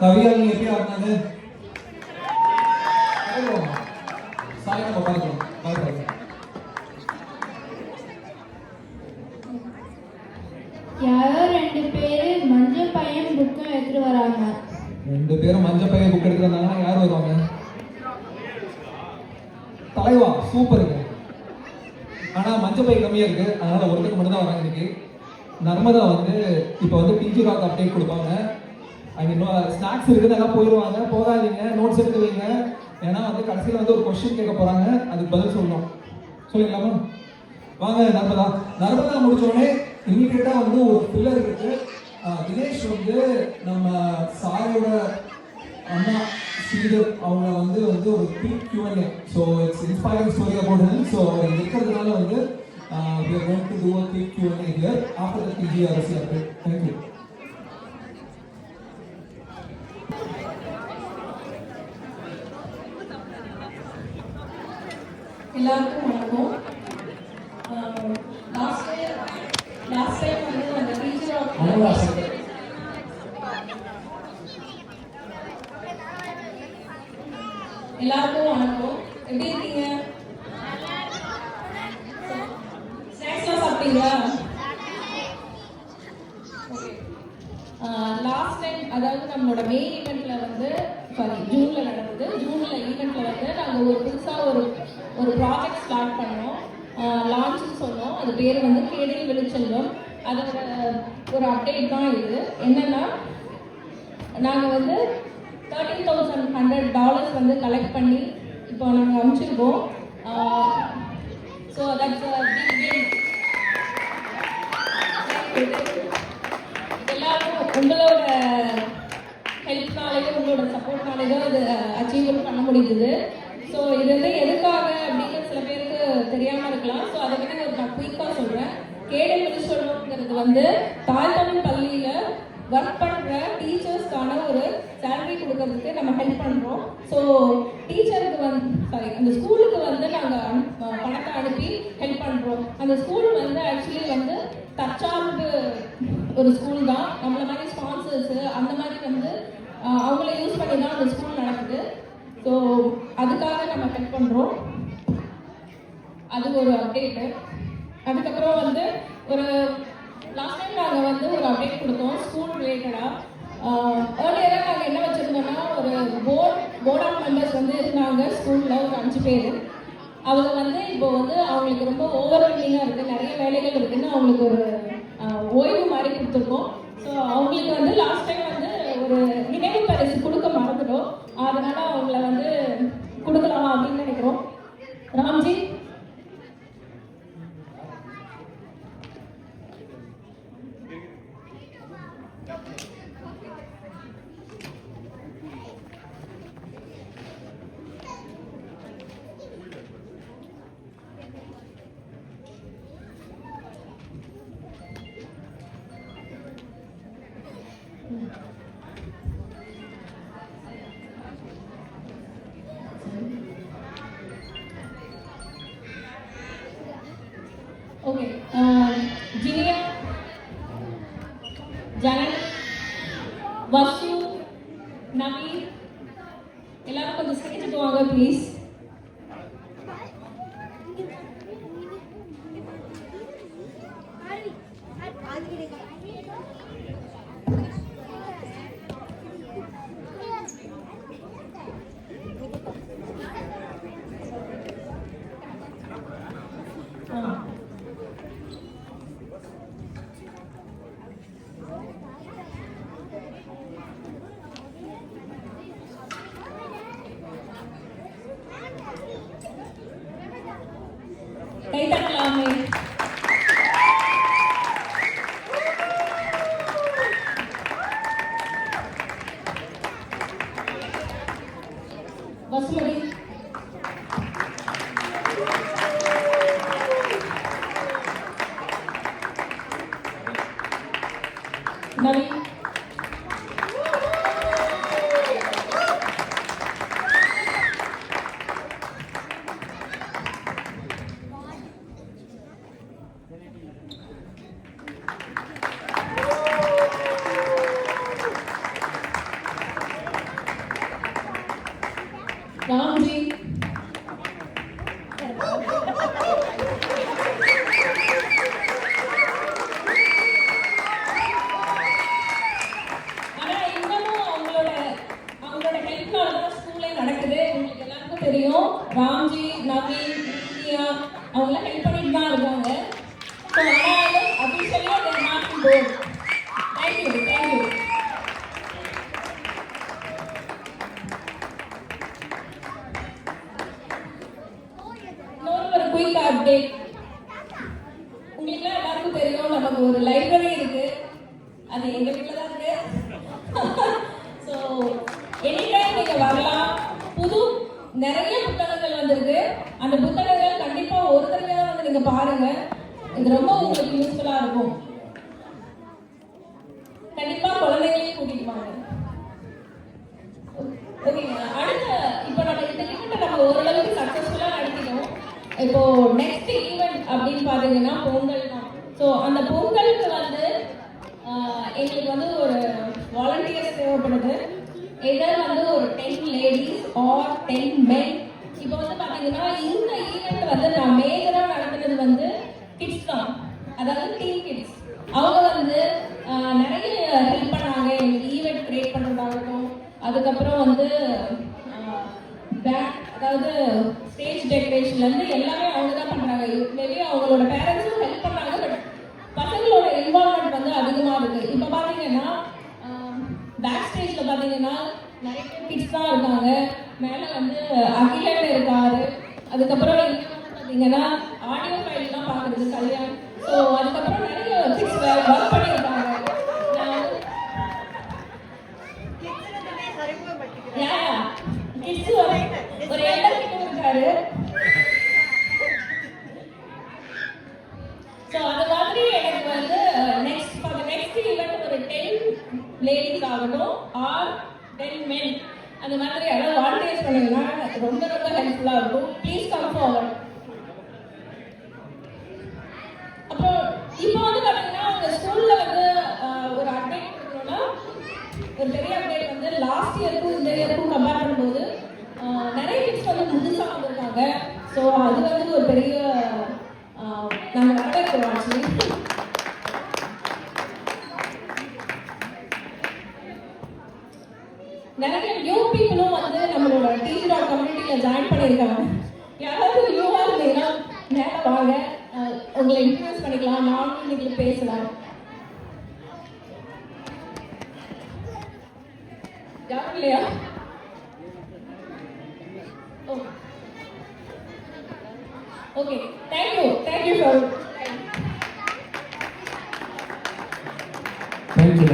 கவியா நீங்க எப்படி ஆடினாங்க? சாய் நம்ம பார்க்கலாம். யாரோ 2 பேரு மஞ்சள் பையன் புக்கை எடுத்துட்டு வராங்க. 2 பேரும் மஞ்சள் பையன் புக் எடுத்துட்டு வந்தாங்கன்னா யார் வருவாங்க? தலைவா, சூப்பருங்க. ஆனா மஞ்சள் பை கம்மியா இருக்கு, அதனால ஒருத்தருக்கு மட்டும் தான் வராங்க இன்னைக்கு. நர்மதா வந்து இப்போ வந்து டிஜி ராக் அப்டேட் கொடுப்பாங்க. இன்னும் ஸ்நாக்ஸ் இருக்குது, எல்லாம் போயிடுவாங்க. போகாதீங்க, நோட்ஸ் எடுத்து வைங்க. ஏன்னா வந்து கடைசியில் வந்து ஒரு கொஸ்டின் கேட்க போறாங்க, அதுக்கு பதில் சொல்லணும். சொல்லிக்கலாமா? வாங்க நர்மதா. நர்மதா முடிச்சோடனே இமீடியட்டா வந்து ஒரு பில்லர் இருக்கு. தினேஷ் வந்து நம்ம சாரோட அண்ணா ஸ்ரீதர் அவங்க வந்து ஒரு quick Q&A. So it's inspiring story about him. So அவர் இருக்கிறதுனால வந்து we are going to do a quick Q&A here after the TGRC update. Thank you. எல்லாருக்கும் வணக்கம். லாஸ்ட் டைம் வந்து அந்த டீச்சர் எல்லாருக்கும் வணக்கம். எப்படி இருக்கீங்க? ஸ்நாக்ஸ்லாம் சாப்பிட்டீங்களா? லாஸ்ட் டைம் அதாவது நம்மளோட மே ஈவெண்ட்ல வந்து ஜூன்ல நடந்தது. ஜூன்ல ஈவெண்ட்ல வந்து நாங்கள் ஒரு புதுசாக ஒரு ப்ராஜெக்ட் ஸ்டார்ட் பண்ணோம். லான்ச்னு சொன்னோம். அது பேர் வந்து கேடில் வெளிச்செல்வம். அதோட ஒரு அப்டேட் தான் இது. என்னன்னா நாங்கள் வந்து $13,100 வந்து கலெக்ட் பண்ணி இப்போ நாங்கள் அனுப்பிச்சிருக்கோம். ஸோ தட்ஸ் எல்லாரும் உங்களோட ஹெல்ப்னாலேயோ உங்களோட சப்போர்ட்னாலேயோ இது அச்சீவ் பண்ண முடியுது. ஸோ இது வந்து எதுக்காக அப்படின்னு சில பேருக்கு தெரியாமல் இருக்கலாம். ஸோ அதை பற்றி நான் குயிக்காக சொல்கிறேன். கேடில் வெளிச்செல்வம்ங்கிறது வந்து தாய்தமிழ் பள்ளியில் ஒர்க் பண்ணுற டீச்சர்ஸ்க்கான ஒரு சேலரி கொடுக்கறதுக்கு நம்ம ஹெல்ப் பண்ணுறோம். ஸோ டீச்சருக்கு அந்த ஸ்கூலுக்கு வந்து நாங்கள் பணத்தை அனுப்பி ஹெல்ப் பண்ணுறோம். அந்த ஸ்கூல் வந்து ஆக்சுவலி வந்து தற்சார்பு ஒரு ஸ்கூல் தான். நம்மள மாதிரி ஸ்பான்சர்ஸு அந்த மாதிரி வந்து அவங்கள யூஸ் பண்ணி தான் அந்த ஸ்கூல் நடக்குது. ஸோ அதுக்காக நம்ம ஹெல்ப் பண்ணுறோம். அது ஒரு அப்டேட்டு. அதுக்கப்புறம் வந்து ஒரு லாஸ்ட் டைம் நாங்கள் வந்து ஒரு அப்டேட் கொடுத்தோம் ஸ்கூல் ரிலேட்டடாக. ஏர்லியராக நாங்கள் என்ன வச்சுருந்தோம்னா ஒரு போர்ட் ஆஃப் மெம்பர்ஸ் வந்து இருந்தாங்க ஸ்கூலில் ஒரு 5 பேர். அவங்க வந்து இப்போ வந்து அவங்களுக்கு ரொம்ப ஓவர்வெல்மிங்காக இருக்குது, நிறைய வேலைகள் இருக்குதுன்னு அவங்களுக்கு ஒரு ஓய்வு மாதிரி கொடுத்துருக்கோம். ஸோ அவங்களுக்கு வந்து லாஸ்ட் டைம் வந்து ஒரு நினைவு பரிசு கொடுக்க மறந்துட்டோம். அதனால அவங்கள வந்து கொடுக்கலாம் அப்படின்னு நினைக்கிறோம். ராம்ஜி ஓகே. ஜினியா, ஜனன், வசு, நவி எல்லாரும் கொஞ்சம் ஸ்கெட்ச் வாங்க ப்ளீஸ். கை தட்டலாமே. வசுமதி, நவி, இருக்கு. ஸோ எனி டைம் நீங்க வரலாம். புது நிறைய புத்தகங்கள் வந்திருக்கு. அந்த புத்தகங்கள் கண்டிப்பா ஒரு தடவை வந்து நீங்க பாருங்க. இது ரொம்ப உங்களுக்கு யூஸ்ஃபுல்லா இருக்கும். கண்டிப்பா குழந்தைகளையும் கூட்டிட்டு வாங்க. ஓகேங்க. அடுத்த இப்போ நம்ம இந்த ஈவெண்ட்டை நம்ம ஓரளவுக்கு சக்ஸஸ்ஃபுல்லா நடத்திட்டோம். இப்போ நெக்ஸ்ட் ஈவெண்ட் அப்படின்னு பார்த்தீங்கன்னா பொங்கல் தான். ஸோ அந்த பொங்கலுக்கு வந்து எங்களுக்கு வந்து ஒரு வாலண்டியர்ஸ் தேவைப்படுது. எதர் வந்து ஒரு 10 லேடிஸ் ஆர் 10 மென். இப்போ வந்து பார்த்தீங்கன்னா இந்த ஈவெண்ட் வந்து நான் மேஜராக நடத்துனது வந்து கிட்ஸ் தான், அதாவது டீன் கிட்ஸ். அவங்க வந்து நிறைய ஹெல்ப் பண்ணாங்க எங்களுக்கு ஈவெண்ட் கிரியேட் பண்ணுறதாகட்டும். அதுக்கப்புறம் வந்து அதாவது ஸ்டேஜ் டெக்கரேஷன்லேருந்து எல்லாமே அவங்க தான் பண்ணுறாங்க. மேபி அவங்களோட பேரண்ட்ஸும் ஹெல்ப் பண்ணாங்க. பட் பசங்களோட இன்வால்மெண்ட் வந்து அதிகமாக இருக்குது. இப்போ பார்த்தீங்கன்னா பேக் ஸ்டேஜில் பார்த்தீங்கன்னா நிறைய கிட்ஸ் தான் இருக்காங்க. மேலே வந்து அகிலன் இருக்காரு. அதுக்கப்புறம் இங்கே வந்து பார்த்தீங்கன்னா ஆடியோ ஃபைல்லாம் பார்க்குறது கல்யாணம். ஸோ அதுக்கப்புறம் நிறைய கிட்ஸ் ஒர்க் பண்ணியிருக்காங்க. கிட்ஸ் ஒரு எல்லாம் இருக்காரு. ஸோ அது மாதிரி எனக்கு வந்து நெக்ஸ்ட் ஈவெண்ட் ஒரு 10 லேடிஸ் ஆகட்டும் ஆர் 10 மென் அந்த மாதிரி யாராவது வாலண்டியர்ஸ் பண்ணீங்கன்னா ரொம்ப ரொம்ப ஹெல்ப்ஃபுல்லாக இருக்கும். Please come forward. அப்புறம் இப்போ வந்து பார்த்தீங்கன்னா உங்கள் ஸ்கூலில் வந்து ஒரு அப்டேட் கொடுக்கணும்னா ஒரு பெரிய அப்டேட் வந்து லாஸ்ட் இயருக்கும் இந்த இயருக்கும் கம்பேர் பண்ணும்போது நிறைய கிட்ஸ் வந்து புதுசாக வந்திருக்காங்க. ஸோ அது வந்து ஒரு பெரிய நாங்கள் வரவேற்கிறோம். ஆக்சுவலி நிறைய நியூ பீப்புளும் வந்து நம்மளோட டீச்சர் கம்யூனிட்டியில் ஜாயின் பண்ணியிருக்காங்க. யாராவது நியூவாக இருந்தீங்கன்னா மேலே வாங்க, உங்களை இன்ட்ரடியூஸ் பண்ணிக்கலாம், நானும் நீங்கள் பேசலாம். யாரும் இல்லையா? Okay, thank you for thank you.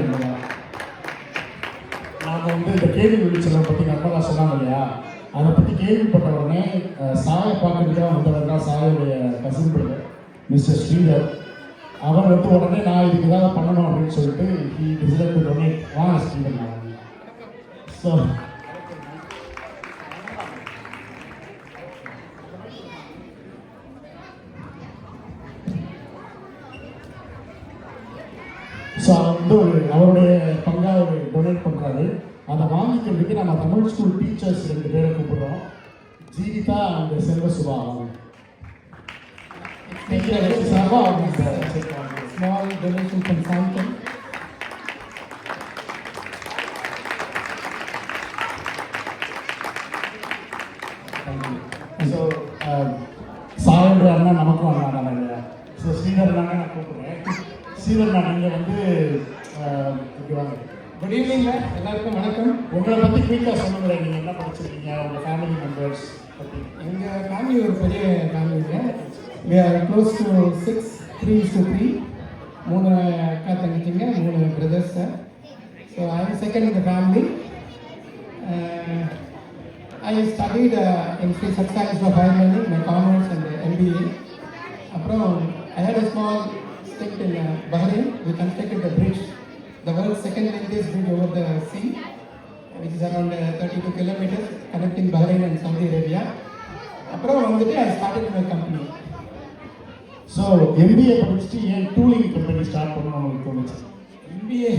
நாங்கள் வந்து இந்த கேள்வி விழிச்சலை பற்றி நண்பர்களாக சொன்னாங்க இல்லையா, அதை பற்றி கேள்விப்பட்ட உடனே சாயை பார்க்கறதுக்காக வந்தவர் தான் சாயோடைய கசின் பிரதர் மிஸ்டர் ஸ்ரீதர். அவர் வந்து உடனே நான் இதுக்கு ஏதாவது பண்ணணும் அப்படின்னு சொல்லிட்டு ஹி டிசைட் டு டொனேட். வாங்க ஸ்ரீதர். ஸோ அவர் வந்து அவருடைய பங்காக ஒரு டொனேட் பண்ணுறாரு. அதை வாங்கிக்கிறதுக்கு நம்ம தமிழ் ஸ்கூல் டீச்சர்ஸ் 2 பேரை கூப்பிடுறோம். Jeevitha and Selvasuba. Small donation from Shanthan. So சாயன்ற அண்ணா நமக்கும் அண்ணா தானே இல்லையா? ஸோ ஸ்ரீதர் அண்ணா நான் கூப்பிடுறேன். ஸ்ரீதர் அண்ணா நீங்கள் வந்து இப்படி வாங்க. குட் ஈவினிங்க, எல்லாருக்கும் வணக்கம். உங்களை பற்றி குயிக்காக சொல்லுங்களேன். நீங்கள் என்ன படிச்சிருக்கீங்க, உங்கள் ஃபேமிலி மெம்பர்ஸ் பற்றி. எங்கள் ஃபேமிலி ஒரு பெரிய ஃபேமிலிங்க. we are close to 3:3. 3 அக்கா தங்கச்சிங்க, 3 brothers. So I am second in the family. I studied in Sri Sat Sai Institute of Higher Learning, my commerce and MBA. Aprom I had a small stint in Bahrain. We constructed the bridge, the world's second longest bridge over the sea, which is around 32 kilometers connecting Bahrain and Saudi Arabia. Aprom வந்துட்டு I started my company. So MBA படிச்சுட்டு ஏன் டூலிங் company start பண்ணணும்னு உங்களுக்கு தோணுச்சு? MBA,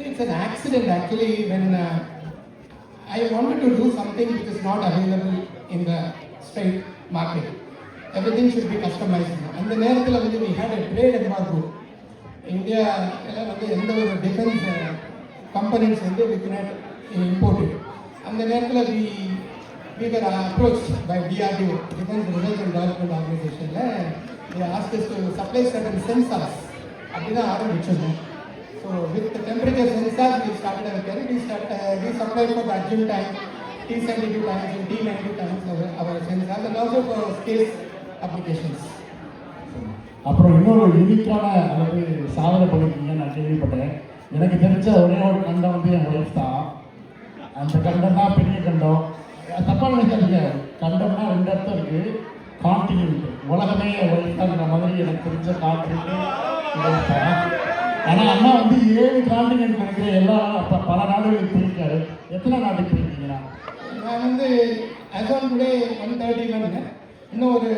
it's an accident actually when I wanted to do something which is not available in the straight market. Everything should be customized. And the நேரத்தில் வந்து we had a trade embargo. India எல்லாம் வந்து எந்த ஒரு defence companies வந்து we cannot import it. அந்த நேரத்தில் we were approached by DRDO, Defense Research and Development Organization. They asked us to supply certain sensors. அப்படிதான் ஆரம்பிச்சோம். So with the temperature sensors we started our career. We supplied for the Argentine T72 times and T92 times our sensors and also for space applications. அப்புறம் இன்னொரு யூனிக்கான அல்லது சாதனை பண்ணிருக்கீங்க நான் கேள்விப்பட்டேன். எனக்கு தெரிஞ்ச ஒரே ஒரு கண்டம் வந்து என் ஒய்ஃப் தான். அந்த கண்டம் தான் பெரிய கண்டம். தப்பாக நினைக்காதீங்க, கண்டம்னா 2 அர்த்தம் இருக்கு. கான்டினென்ட், உலகமே என் ஒய்ஃப் தாங்கிற மாதிரி எனக்கு தெரிஞ்ச கான்டினென்ட் ஒய்ஃப் தான். ஆனால் அண்ணா வந்து 7 கான்டினென்ட் இருக்கிற எல்லா பல நாடுகளுக்கு போயிருக்காரு. எத்தனை நாட்டுக்கு போயிருக்கீங்கன்னா? நான் வந்து as on today 131, இன்னும் ஒரு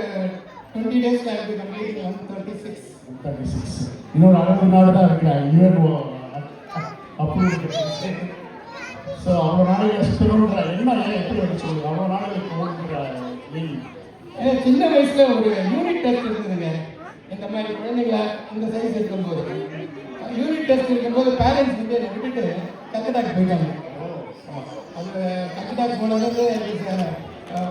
20 days I will be completing 136. 36. இன்னொரு 60 நாடு தான் இருக்கிறாங்க யூஎன்ஓ அப்ரூவ். ஸோ அவ்வளோ நாடுகள் சுற்றணுன்ற என்ன எப்படி வந்து சொல்லுங்க, அவ்வளோ நாடுகளுக்கு போகணுன்ற எய்ம். ஏன்னா சின்ன வயசுல ஒரு யூனிட் டெஸ்ட் இருந்ததுங்க. இந்த மாதிரி குழந்தைங்கள இந்த சைஸ் இருக்கும்போது யூனிட் டெஸ்ட் இருக்கும்போது பேரண்ட்ஸ் வந்து என்னை விட்டுட்டு கல்கட்டாக்கு போயிட்டாங்க. அவங்க கல்கட்டாக்கு போனது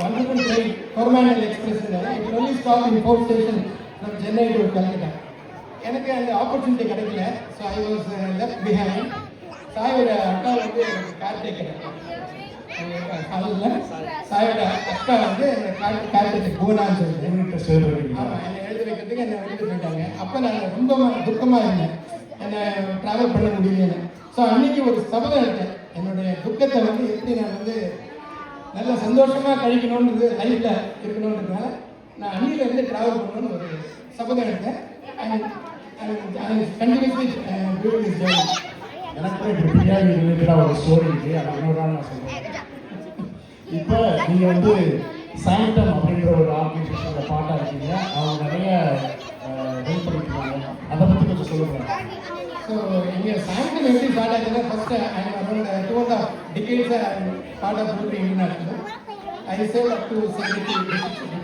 wonderful train Coromandel express. It only stop in 4 station from Chennai to Calcutta. எனக்கு அந்த ஆப்பர்ச்சுனிட்டி கிடைக்கல. So I was left behind. சாயோட அக்கா வந்து எனக்கு கேர்டேக்கர். சாயோட அக்கா வந்து கேர்டேக்கர் போனான்னு சொல்லிட்டு ஆமாம் என்னை எழுத வைக்கிறதுக்கு என்னை வெளியிட்டு போயிட்டாங்க. அப்போ நான் ரொம்ப துக்கமாக இருந்தேன், என்னை ட்ராவல் பண்ண முடியலன்னு. ஸோ அன்னைக்கு ஒரு சபதம் எடுத்தேன், என்னுடைய துக்கத்தை வந்து எப்படி நான் வந்து நல்ல சந்தோஷமாக கழிக்கணுன்றது, லைஃப்பில் இருக்கணுன்றதுனால நான் அன்னிலேருந்து ட்ராவல் பண்ணணும்னு ஒரு சபதம் எடுத்தேன். Continuously doing this journey. எனக்கு இப்போ பிரியாணி ரிலேட்டடாக ஒரு ஸ்டோரி இருக்குது, அது இன்னொரு நாள் நான் சொல்கிறேன். இப்போ நீங்கள் வந்து சாந்தம் அப்படிங்கிற ஒரு ஆர்கனைசேஷனில் பாட்டாக இருக்கீங்க, அவங்க நிறைய ஹெல்ப் பண்ணிருக்காங்க, அதை பற்றி கொஞ்சம் சொல்லுங்கள். ஸோ இங்கே சாயந்தரம் எப்படி ஸ்டார்ட் ஆகுதுன்னா, first around 2.5 decades part of Rotary International. I served up to 70 districts.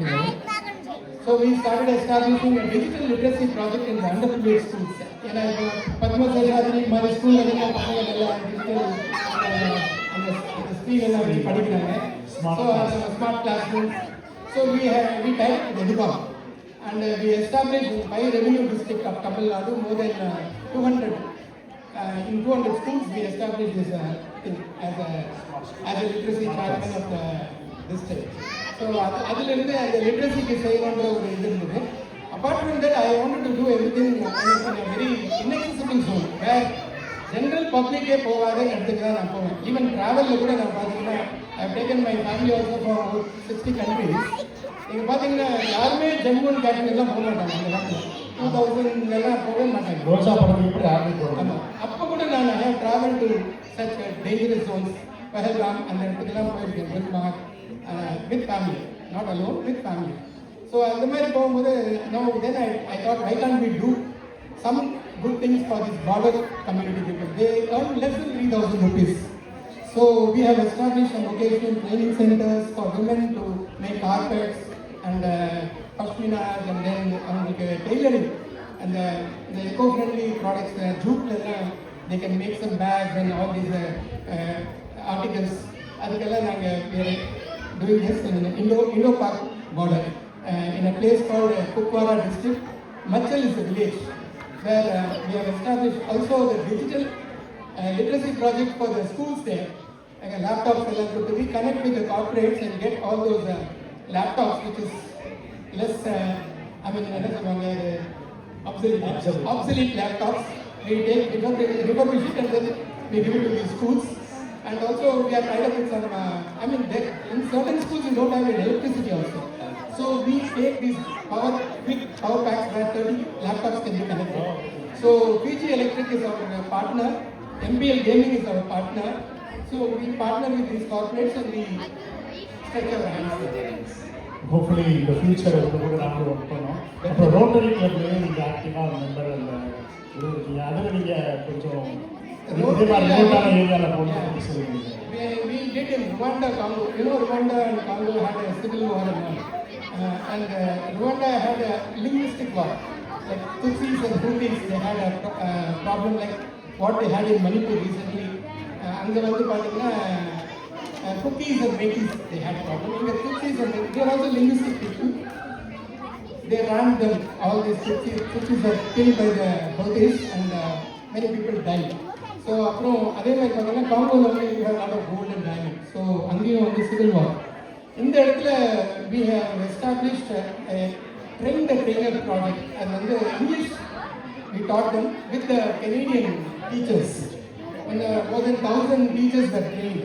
So we started establishing a digital literacy project in the underprivileged schools. ஏன்னா இப்போ பத்ம சேஷாதிரி மாதிரி ஸ்கூலில் வந்து பசங்க எல்லாம் டிஜிட்டல் அந்த ஸ்க்ரீன் எல்லாம் வச்சு படிக்கிறாங்க. So smart class room. So we tied with EDUCOM and we established in 5 revenue districts of Tamil Nadu, more than 200 in 200 schools. We established this thing as a literacy champion of the district. So அதிலிருந்து அந்த லிட்ரஸிக்கு செய்யணுன்ற ஒரு இது இருந்தது. Apart from that I wanted to do everything in very inaccessible zone where general பப்ளிக்கே போகாத இடத்துக்கு தான் நான் போவேன். ஈவன் ட்ராவலில் கூட நான் பார்த்தீங்கன்னா I have taken my family also for 60 countries. நீங்கள் பார்த்தீங்கன்னா யாருமே ஜம்மு அண்ட் காஷ்மீர்லாம் போக மாட்டாங்க. அந்த காலத்தில் 2000 போகவே மாட்டாங்க. ரோஜா படத்துக்கு கூட யாருமே போகணும். அப்போ கூட நான் I have travel to such dangerous zones. Pahalgam அந்த இடத்துக்குலாம் போயிருக்கேன் with family, not alone, with family. So அந்த மாதிரி போகும்போது now then I thought why can't we do some good things for this border community people. They earn less than 3,000 rupees. So we have established some vocational training centers for women to make carpets and pashminas, and then tailoring and the eco-friendly products, jute, they can make some bags and all these articles. அதுக்கெல்லாம் நாங்கள் doing this in Indo-Pak border, in a place called Kukwara district. Machal is a village where we have established also the digital literacy project for the schools there. Like a laptop seller, so we connect with the corporates and get all those laptops, which is less, obsolete laptops. We refurbish it and then we give it to the schools. And also we are tied up with some, in certain schools we don't have electricity also. So we take these quick power packs where 30 laptops can be connected. So PG Electric is our partner, MPL Gaming is our partner. So we partner with these corporates and we stretch our hands. Hopefully in the future கூட நாம work பண்ணோம். அப்புறம் rotary கிளப்லயே நீங்க ஆக்டிவா member அந்த இருக்கீங்க. அதுல நீங்க கொஞ்சம் We did in Rwanda, Congo. You know, Rwanda and Congo had a civil war and Rwanda had a linguistic war. Like Tutsis and Hutus, they had a problem like what they had in Manipur recently. And the Kukis and Metis, they had a problem. And the Tutsis and they are also linguistic people. They ran them, all these Tutsis were killed by the Hutus and many people died. So அப்புறம் அதே மாதிரி பார்த்தீங்கன்னா காங்கோவில் வந்து you have lot of gold and diamond. So அங்கேயும் வந்து civil war. இந்த இடத்துல we have established train the trainer project. அது வந்து English we taught them with the Canadian teachers. And more than 1,000 teachers were trained.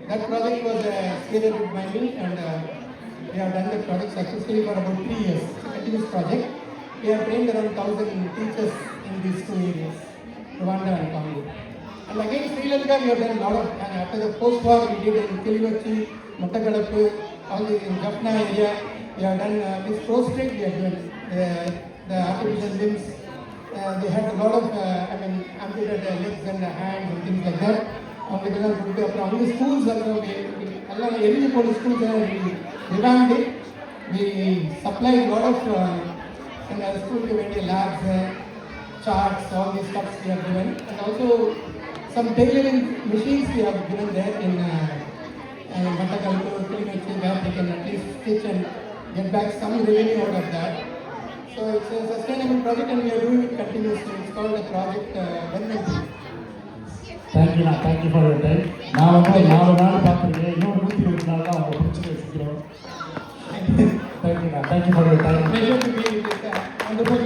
That project was spearheaded by me, and we have done that project successfully for about 3 years. It's a continuous project. We have trained around 1,000 teachers in these two areas, Rwanda and Congo. And again, Sri Lanka, we have done a lot of, and after the post-war, we did in Kilimachi, Mattakalappu, all the in Jaffna area. We have done this prostrate, we have done the artificial limbs. They had a lot of, amputated legs and hands and things like that. அவங்களுக்கெல்லாம் கொடுத்து அப்புறம் அவங்க schools எல்லாம் எரிஞ்சு போன schools எல்லாம் revamped it. We supplied a lot of அந்த ஸ்கூலுக்கு வேண்டிய labs, charts, all these stuffs we have given, and also some tailoring machines we have given there in Mattakalappu, Kilimachi, where they can at least stitch and get back some revenue out of that. So it's a sustainable project and we are doing it continuously. It's called the project Venmenti. தேங்க்யூண்ணா, thank you for your time. நான் வந்து 4 நாள் பார்த்துருக்கேன், இன்னொரு 120 நாள் தான் அவங்க பிரச்சனை வச்சுக்கிறோம். தேங்க்யூண்ணா, thank you for your time. Pleasure to be with this wonderful